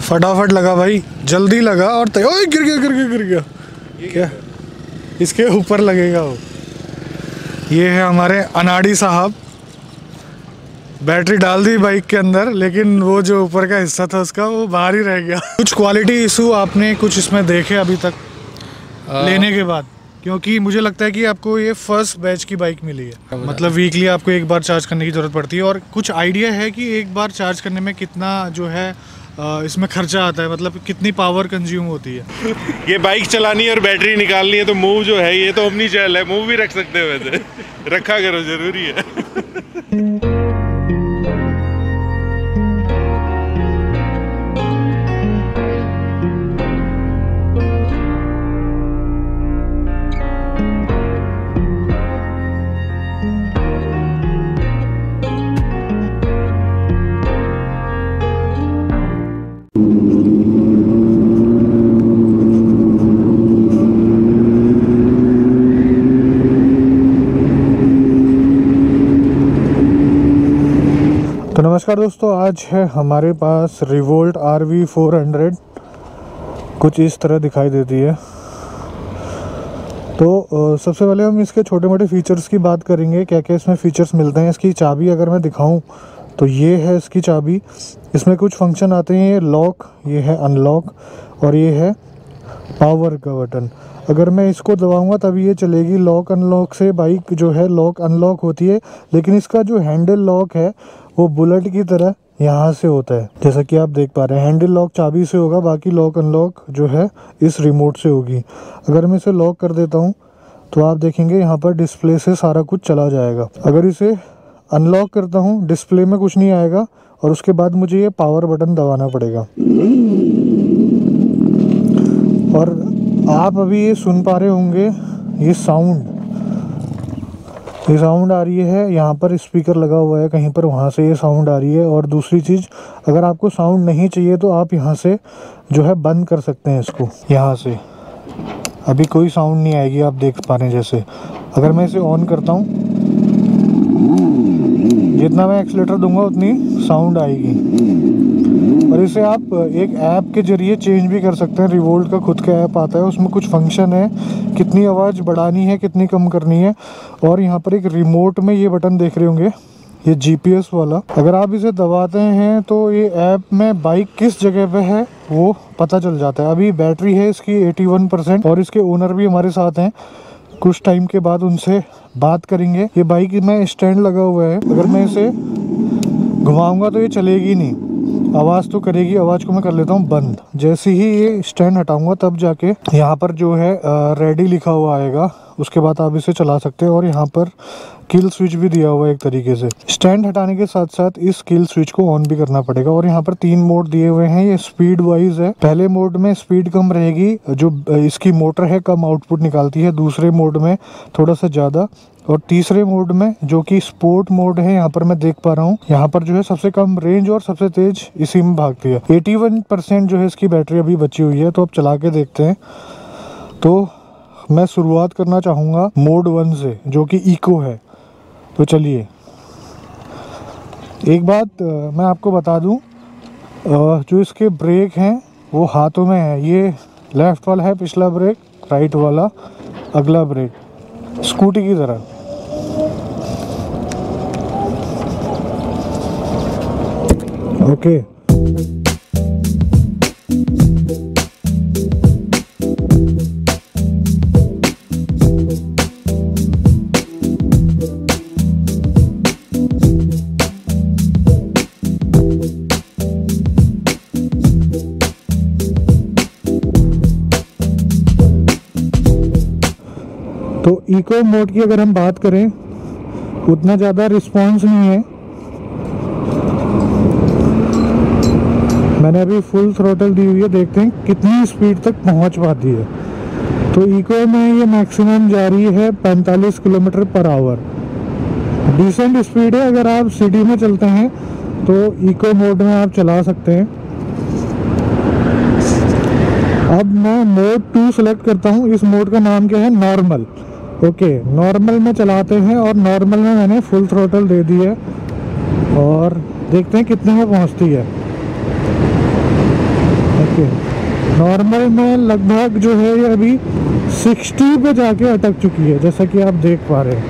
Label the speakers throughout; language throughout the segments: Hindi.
Speaker 1: फटाफट लगा भाई, जल्दी लगा और ओए गिर गया गिर गया गिर गया। क्या इसके ऊपर लगेगा वो? ये है हमारे अनाड़ी साहब, बैटरी डाल दी बाइक के अंदर, लेकिन वो जो ऊपर का हिस्सा था उसका वो बाहर ही रह गया। कुछ क्वालिटी इशू आपने कुछ इसमें देखे अभी तक लेने के बाद? क्योंकि मुझे लगता है कि आपको ये फर्स्ट बैच की बाइक मिली है, मतलब वीकली आपको एक बार चार्ज करने की ज़रूरत पड़ती है। और कुछ आइडिया है कि एक बार चार्ज करने में कितना जो है इसमें खर्चा आता है, मतलब कितनी पावर कंज्यूम होती है?
Speaker 2: ये बाइक चलानी है और बैटरी निकालनी है तो मूव जो है ये तो ओमनी चैनल है, मूव भी रख सकते हो वैसे। रखा करो, जरूरी है।
Speaker 1: तो नमस्कार दोस्तों, आज है हमारे पास रिवोल्ट RV 400, कुछ इस तरह दिखाई देती है। तो सबसे पहले हम इसके छोटे मोटे फीचर्स की बात करेंगे, क्या क्या इसमें फीचर्स मिलते हैं। इसकी चाबी अगर मैं दिखाऊं तो ये है इसकी चाबी। इसमें कुछ फंक्शन आते हैं, ये लॉक, ये है अनलॉक और ये है पावर का बटन। अगर मैं इसको दबाऊंगा तभी ये चलेगी। लॉक अनलॉक से बाइक जो है लॉक अनलॉक होती है, लेकिन इसका जो हैंडल लॉक है वो बुलेट की तरह यहाँ से होता है, जैसा कि आप देख पा रहे हैं। हैंडल लॉक चाबी से होगा, बाकी लॉक अनलॉक जो है इस रिमोट से होगी। अगर मैं इसे लॉक कर देता हूँ तो आप देखेंगे यहाँ पर डिस्प्ले से सारा कुछ चला जाएगा। अगर इसे अनलॉक करता हूँ डिस्प्ले में कुछ नहीं आएगा और उसके बाद मुझे ये पावर बटन दबाना पड़ेगा। और आप अभी ये सुन पा रहे होंगे, ये साउंड आ रही है। यहाँ पर स्पीकर लगा हुआ है कहीं पर, वहाँ से ये साउंड आ रही है। और दूसरी चीज़, अगर आपको साउंड नहीं चाहिए तो आप यहाँ से जो है बंद कर सकते हैं इसको। यहाँ से अभी कोई साउंड नहीं आएगी, आप देख पा रहे हैं। जैसे अगर मैं इसे ऑन करता हूँ, जितना मैं एक्सीलेटर दूंगा उतनी साउंड आएगी। और इसे आप एक ऐप के जरिए चेंज भी कर सकते हैं। रिवोल्ट का खुद का ऐप आता है, उसमें कुछ फंक्शन है, कितनी आवाज़ बढ़ानी है, कितनी कम करनी है। और यहाँ पर एक रिमोट में ये बटन देख रहे होंगे, ये GPS वाला। अगर आप इसे दबाते हैं तो ये ऐप में बाइक किस जगह पे है वो पता चल जाता है। अभी बैटरी है इसकी 81% और इसके ओनर भी हमारे साथ हैं। कुछ टाइम के बाद उनसे बात करेंगे। ये बाइक में स्टैंड लगा हुआ है, अगर मैं इसे घुमाऊंगा तो ये चलेगी नहीं, आवाज़ तो करेगी। आवाज़ को मैं कर लेता हूँ बंद। जैसे ही ये स्टैंड हटाऊंगा तब जाके यहाँ पर जो है रेडी लिखा हुआ आएगा, उसके बाद आप इसे चला सकते हैं। और यहाँ पर किल स्विच भी दिया हुआ है एक तरीके से। स्टैंड हटाने के साथ साथ इस किल स्विच को ऑन भी करना पड़ेगा। और यहाँ पर 3 मोड दिए हुए हैं, ये स्पीड वाइज है। पहले मोड में स्पीड कम रहेगी, जो इसकी मोटर है कम आउटपुट निकालती है। दूसरे मोड में थोड़ा सा ज़्यादा। और तीसरे मोड में जो कि स्पोर्ट मोड है, यहाँ पर मैं देख पा रहा हूँ, यहाँ पर जो है सबसे कम रेंज और सबसे तेज इसी में भागती है। 81% जो है इसकी बैटरी अभी बची हुई है, तो अब चला के देखते हैं। तो मैं शुरुआत करना चाहूँगा मोड 1 से, जो कि इको है। तो चलिए, एक बात मैं आपको बता दूं, जो इसके ब्रेक हैं वो हाथों में है। ये लेफ़्ट वाला है पिछला ब्रेक, राइट वाला अगला ब्रेक, स्कूटी की तरह। ओके, तो इको मोड की अगर हम बात करें, उतना ज़्यादा रिस्पॉन्स नहीं है। मैंने अभी फुल थ्रोटल दी हुई है, देखते हैं कितनी स्पीड तक पहुंच पाती है। तो इको में ये मैक्सिमम जा रही है 45 kilometre per hour. Decent speed है। अगर आप सिटी में चलते हैं तो इको मोड में आप चला सकते हैं। अब मैं मोड 2 सेलेक्ट करता हूँ। इस मोड का नाम क्या है? नॉर्मल। ओके, नॉर्मल में चलाते हैं और नॉर्मल में मैंने फुल थ्रोटल दे दी है और देखते हैं कितने में पहुंचती है। ओके, नॉर्मल में लगभग जो है ये अभी 60 पे जाके अटक चुकी है, जैसा कि आप देख पा रहे हैं।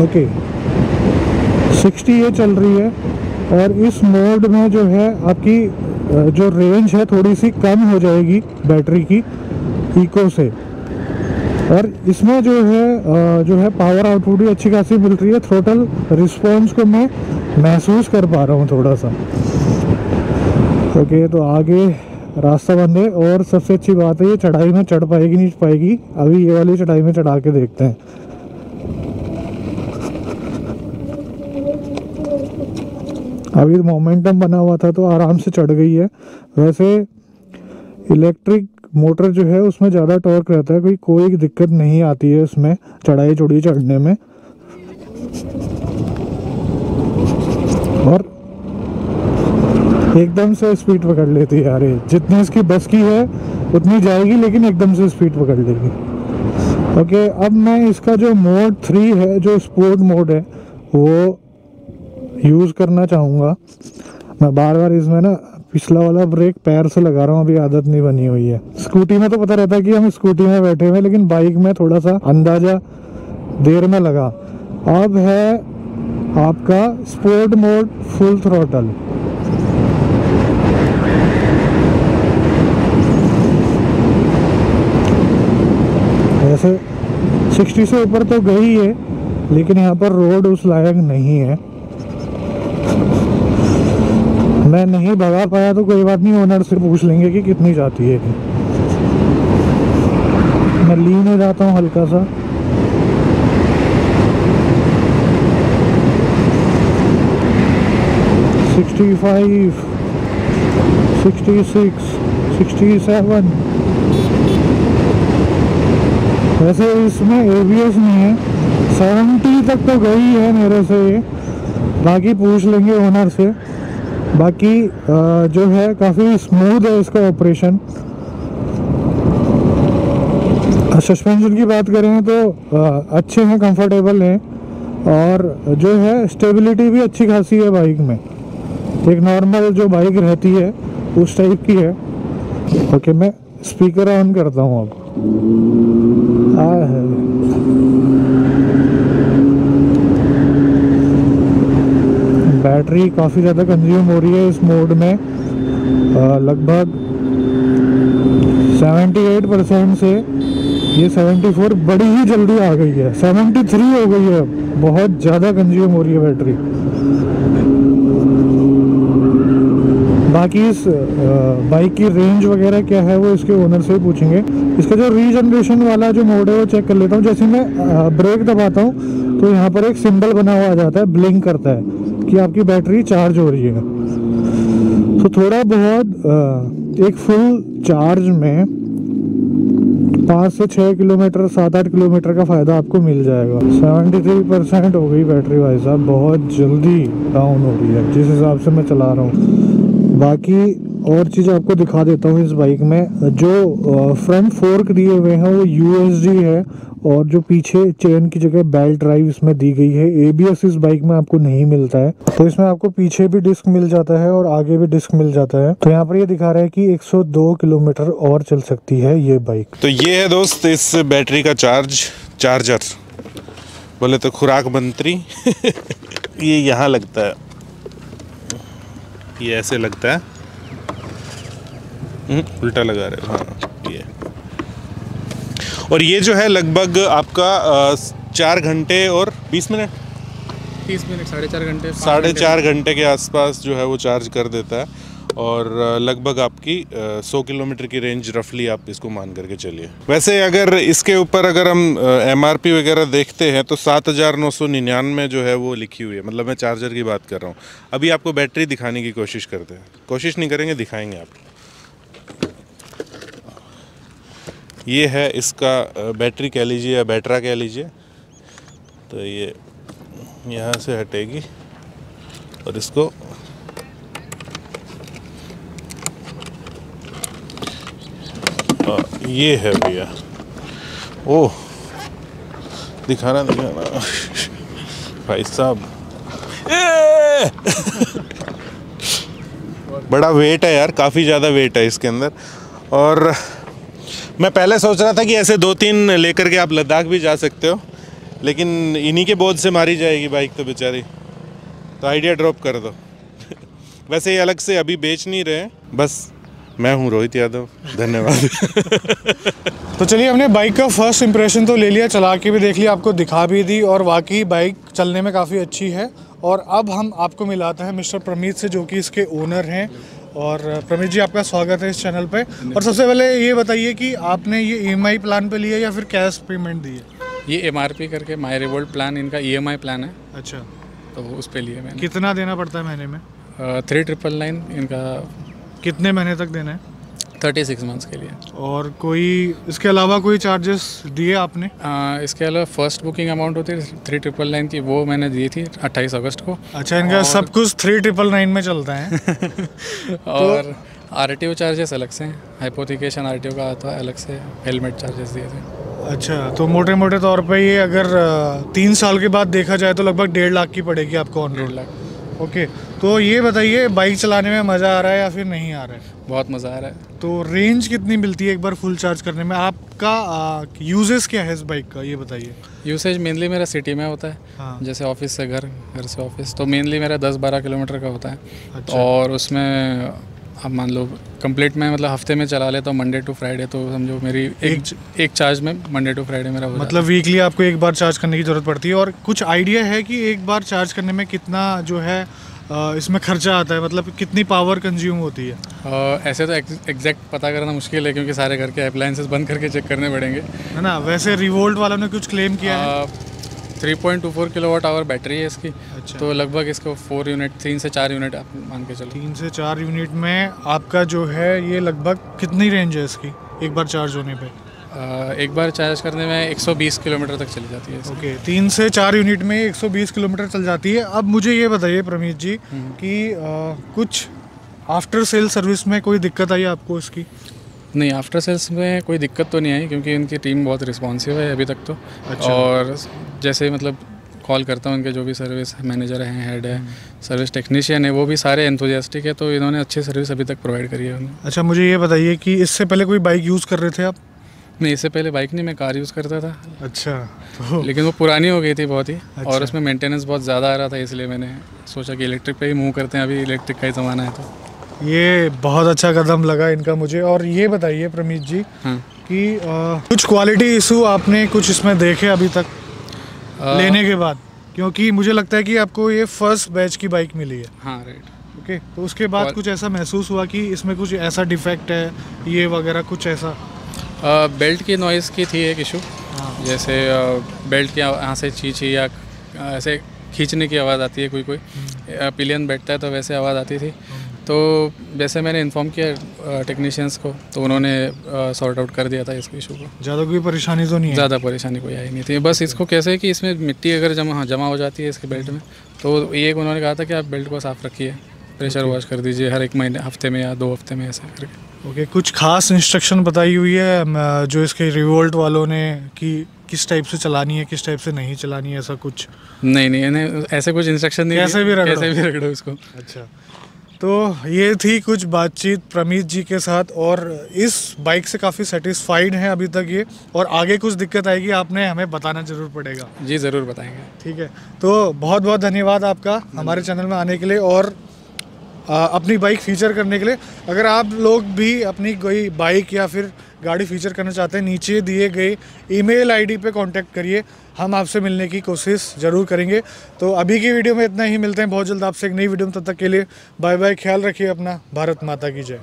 Speaker 1: ओके, 60 ये चल रही है, और इस मोड में जो है आपकी जो रेंज है थोड़ी सी कम हो जाएगी बैटरी की इको से, और इसमें जो है पावर आउटपुट भी अच्छी खासी मिल रही है। थ्रोटल रिस्पॉन्स को मैं महसूस कर पा रहा हूँ थोड़ा सा। ओके, तो आगे रास्ता बंद है, और सबसे अच्छी बात है ये चढ़ाई में चढ़ पाएगी नहीं पाएगी, अभी ये वाली चढ़ाई में चढ़ा के देखते हैं। अभी मोमेंटम बना हुआ था तो आराम से चढ़ गई है। वैसे इलेक्ट्रिक मोटर जो है उसमें ज़्यादा टॉर्क रहता है, कोई दिक्कत नहीं आती है उसमें चढ़ाई चढ़ी चढ़ने में। और एकदम से स्पीड पकड़ लेती है यार, जितनी इसकी बस की है उतनी जाएगी, लेकिन एकदम से स्पीड पकड़ लेगी। ओके, अब मैं इसका जो मोड 3 है, जो स्पोर्ट मोड है, वो यूज़ करना चाहूँगा। मैं बार बार इसमें ना पिछला वाला ब्रेक पैर से लगा रहा हूँ, अभी आदत नहीं बनी हुई है। स्कूटी में तो पता रहता है कि हम स्कूटी में बैठे हुए, लेकिन बाइक में थोड़ा सा अंदाज़ा देर में लगा। अब है आपका स्पोर्ट मोड फुल थ्रॉटल। वैसे 60 से ऊपर तो गई है, लेकिन यहाँ पर रोड उस लायक नहीं है। मैं नहीं भगा पाया तो कोई बात नहीं, ओनर से पूछ लेंगे कि कितनी जाती है। मैं लीन हो जाता हूँ हल्का सा। $65, $66, $67। वैसे इसमें ABS नहीं है। 70 तक तो गई है मेरे से ये, बाकी पूछ लेंगे ओनर से। बाकी जो है काफ़ी स्मूथ है इसका ऑपरेशन। सस्पेंशन की बात करें तो अच्छे हैं, कंफर्टेबल हैं, और जो है स्टेबिलिटी भी अच्छी खासी है बाइक में। एक नॉर्मल जो बाइक रहती है उस टाइप की है। ओके, मैं स्पीकर ऑन करता हूँ अब। बैटरी काफ़ी ज़्यादा कंज्यूम हो रही है इस मोड में। लगभग 78% से ये 74 बड़ी ही जल्दी आ गई है, 73 हो गई है। बहुत ज़्यादा कंज्यूम हो रही है बैटरी। बाकी इस बाइक की रेंज वगैरह क्या है वो इसके ओनर से ही पूछेंगे। इसका जो रीजनरेशन वाला जो मोड है वो चेक कर लेता हूँ। जैसे मैं ब्रेक दबाता हूँ तो यहाँ पर एक सिंबल बना हुआ आ जाता है, ब्लिंक करता है कि आपकी बैटरी चार्ज हो रही है। तो थोड़ा बहुत एक फुल चार्ज में 5 से 6 किलोमीटर, 7-8 किलोमीटर का फ़ायदा आपको मिल जाएगा। 73% हो गई बैटरी भाई साहब, बहुत जल्दी डाउन हो रही है जिस हिसाब से मैं चला रहा हूँ। बाकी और चीज़ आपको दिखा देता हूँ। इस बाइक में जो फ्रंट फोर्क दिए हुए हैं वो USD है, और जो पीछे चेन की जगह बेल्ट ड्राइव इसमें दी गई है। ABS इस बाइक में आपको नहीं मिलता है, तो इसमें आपको पीछे भी डिस्क मिल जाता है और आगे भी डिस्क मिल जाता है। तो यहाँ पर ये दिखा रहा है कि 102 किलोमीटर और चल सकती है ये बाइक।
Speaker 2: तो ये है दोस्त इस बैटरी का चार्जर, बोले तो खुराक मंत्री। ये यहाँ लगता है, ये ऐसे लगता है, उल्टा लगा रहे हो। हाँ, ये और ये जो है लगभग आपका 4 घंटे और 20 मिनट
Speaker 3: 30 मिनट 4.5 घंटे
Speaker 2: 4.5 घंटे के आसपास जो है वो चार्ज कर देता है। और लगभग आपकी 100 किलोमीटर की रेंज रफली आप इसको मान करके चलिए। वैसे अगर इसके ऊपर अगर हम MRP वगैरह देखते हैं तो 7,999 जो है वो लिखी हुई है। मतलब मैं चार्जर की बात कर रहा हूँ। अभी आपको बैटरी दिखाने की कोशिश करते हैं, कोशिश नहीं करेंगे, दिखाएंगे आपको। ये है इसका बैटरी कह लीजिए या बैटरा कह लीजिए। तो ये यहाँ से हटेगी और इसको ये है भैया। ओह, दिखाना भाई साहब। बड़ा वेट है यार, काफ़ी ज़्यादा वेट है इसके अंदर। और मैं पहले सोच रहा था कि ऐसे 2-3 लेकर के आप लद्दाख भी जा सकते हो, लेकिन इन्हीं के बोझ से मारी जाएगी बाइक तो बेचारी, तो आइडिया ड्रॉप कर दो। वैसे ये अलग से अभी बेच नहीं रहे, बस मैं हूँ रोहित यादव, धन्यवाद।
Speaker 1: तो चलिए, हमने बाइक का फर्स्ट इंप्रेशन तो ले लिया, चला के भी देख लिया, आपको दिखा भी दी, और वाकई बाइक चलने में काफ़ी अच्छी है। और अब हम आपको मिलाते हैं मिस्टर प्रमीत से, जो कि इसके ओनर हैं। और प्रमीत जी, आपका स्वागत है इस चैनल पे। और सबसे पहले ये बताइए कि आपने ये EMI प्लान पे लिया या फिर कैश पेमेंट दी है?
Speaker 3: ये MRP करके माई रिवोल्ट प्लान इनका EMI प्लान है,
Speaker 1: अच्छा,
Speaker 3: तो उस पे लिए मैंने।
Speaker 1: कितना देना पड़ता है महीने में?
Speaker 3: 3999 इनका।
Speaker 1: कितने महीने तक देना है?
Speaker 3: 36 मंथ्स के लिए।
Speaker 1: और कोई इसके अलावा कोई चार्जेस दिए आपने?
Speaker 3: इसके अलावा फर्स्ट बुकिंग अमाउंट होती है 3999 की, वो मैंने दी थी 28 अगस्त को।
Speaker 1: अच्छा, इनका सब कुछ 3999 में चलता है।
Speaker 3: और RTO चार्जेस अलग से हैं, हाइपोथिकेशन RTO का आता है अलग से, हेलमेट चार्जेस दिए थे।
Speaker 1: अच्छा, तो मोटे मोटे तौर पे ये अगर 3 साल के बाद देखा जाए तो लगभग 1.5 लाख की पड़ेगी आपको ऑन रोड।
Speaker 3: 1.5 लाख।
Speaker 1: ओके, तो ये बताइए, बाइक चलाने में मज़ा आ रहा है या फिर नहीं आ रहा है?
Speaker 3: बहुत मज़ा आ रहा है।
Speaker 1: तो रेंज कितनी मिलती है एक बार फुल चार्ज करने में? आपका यूजेस क्या है इस बाइक का, ये बताइए।
Speaker 3: यूसेज मेनली मेरा सिटी में होता है।
Speaker 1: हाँ।
Speaker 3: जैसे ऑफिस से घर, घर से ऑफिस, तो मेनली मेरा 10-12 किलोमीटर का होता है।
Speaker 1: अच्छा।
Speaker 3: और उसमें अब मान लो कंप्लीट में मतलब हफ्ते में चला लेता हूँ मंडे टू फ्राइडे, तो समझो मेरी एक चार्ज में मंडे टू फ्राइडे मेरा हो जाता है।
Speaker 1: मतलब वीकली आपको एक बार चार्ज करने की ज़रूरत पड़ती है। और कुछ आइडिया है कि एक बार चार्ज करने में कितना जो है इसमें खर्चा आता है, मतलब कितनी पावर कंज्यूम होती है?
Speaker 3: ऐसे तो एग्जैक्ट पता करना मुश्किल है, क्योंकि सारे घर के अप्लायंसेस बंद करके चेक करने पड़ेंगे,
Speaker 1: है ना। वैसे रिवोल्ट वालों ने कुछ क्लेम किया है।
Speaker 3: 3.24 किलोवाट आवर बैटरी है इसकी।
Speaker 1: अच्छा।
Speaker 3: तो लगभग इसको 3 से 4 यूनिट आप मान के चलो।
Speaker 1: 3 से 4 यूनिट में आपका जो है ये लगभग कितनी रेंज है इसकी एक बार चार्ज होने पे?
Speaker 3: एक बार चार्ज करने में 120 किलोमीटर तक चली जाती है।
Speaker 1: ओके, 3 से 4 यूनिट में 120 किलोमीटर चल जाती है। अब मुझे ये बताइए प्रमीत जी कि कुछ आफ्टर सेल सर्विस में कोई दिक्कत आई आपको इसकी?
Speaker 3: नहीं, आफ्टर सेल्स में कोई दिक्कत तो नहीं आई, क्योंकि इनकी टीम बहुत रिस्पॉन्सिव है अभी तक तो।
Speaker 1: अच्छा।
Speaker 3: और जैसे मतलब कॉल करता हूँ, उनके जो भी सर्विस मैनेजर हैं, हेड है, सर्विस टेक्नीशियन है, वो भी सारे एंथुजियास्टिक है, तो इन्होंने अच्छी सर्विस अभी तक प्रोवाइड करी है उन्हें।
Speaker 1: अच्छा, मुझे ये बताइए कि इससे पहले कोई बाइक यूज़ कर रहे थे आप?
Speaker 3: नहीं, इससे पहले बाइक नहीं, मैं कार यूज़ करता था।
Speaker 1: अच्छा, तो
Speaker 3: लेकिन वो पुरानी हो गई थी बहुत ही।
Speaker 1: अच्छा।
Speaker 3: और उसमें मेंटेनेंस बहुत ज़्यादा आ रहा था, इसलिए मैंने सोचा कि इलेक्ट्रिक पे ही मूव करते हैं, अभी इलेक्ट्रिक का ही ज़माना है। तो
Speaker 1: ये बहुत अच्छा कदम लगा इनका मुझे। और ये बताइए प्रमीत जी कि कुछ क्वालिटी इशू आपने कुछ इसमें देखे अभी तक लेने के बाद? क्योंकि मुझे लगता है कि आपको ये फर्स्ट बैच की बाइक मिली है।
Speaker 3: हाँ, राइट।
Speaker 1: ओके, तो उसके बाद कुछ ऐसा महसूस हुआ कि इसमें कुछ ऐसा डिफेक्ट है ये वगैरह कुछ ऐसा?
Speaker 3: बेल्ट की नॉइज़ की थी एक इशू। जैसे बेल्ट की यहाँ से चींची या ऐसे खींचने की आवाज़ आती है, कोई पिलियन बैठता है तो वैसे आवाज़ आती थी। तो जैसे मैंने इन्फॉर्म किया टेक्नीशियंस को, तो उन्होंने सॉर्ट आउट कर दिया था इस इशू को।
Speaker 1: ज़्यादा कोई परेशानी तो नहीं है?
Speaker 3: ज़्यादा परेशानी कोई आई नहीं थी। बस इसको कैसे है कि इसमें मिट्टी अगर जमा हो जाती है इसके बेल्ट में, तो ये उन्होंने कहा था कि आप बेल्ट को साफ़ रखिए, प्रेशर वॉश कर दीजिए हर एक महीने, हफ्ते में या 2 हफ्ते में, ऐसा करके।
Speaker 1: ओके, कुछ खास इंस्ट्रक्शन बताई हुई है जो इसके रिवोल्ट वालों ने कि किस टाइप से चलानी है, किस टाइप से नहीं चलानी है, ऐसा कुछ?
Speaker 3: नहीं, इन्हें ऐसे कुछ इंस्ट्रक्शन नहीं,
Speaker 1: कैसे भी
Speaker 3: रगड़ो इसको।
Speaker 1: अच्छा, तो ये थी कुछ बातचीत प्रमीत जी के साथ, और इस बाइक से काफ़ी सेटिस्फाइड हैं अभी तक ये। और आगे कुछ दिक्कत आएगी आपने हमें बताना ज़रूर पड़ेगा।
Speaker 3: जी, ज़रूर बताएंगे।
Speaker 1: ठीक है, तो बहुत बहुत धन्यवाद आपका हमारे चैनल में आने के लिए और अपनी बाइक फीचर करने के लिए। अगर आप लोग भी अपनी कोई बाइक या फिर गाड़ी फीचर करना चाहते हैं, नीचे दिए गए ईमेल आईडी पे कांटेक्ट करिए, हम आपसे मिलने की कोशिश ज़रूर करेंगे। तो अभी की वीडियो में इतना ही, मिलते हैं बहुत जल्द आपसे एक नई वीडियो में। तब तक के लिए बाय बाय, ख्याल रखिए अपना। भारत माता की जय।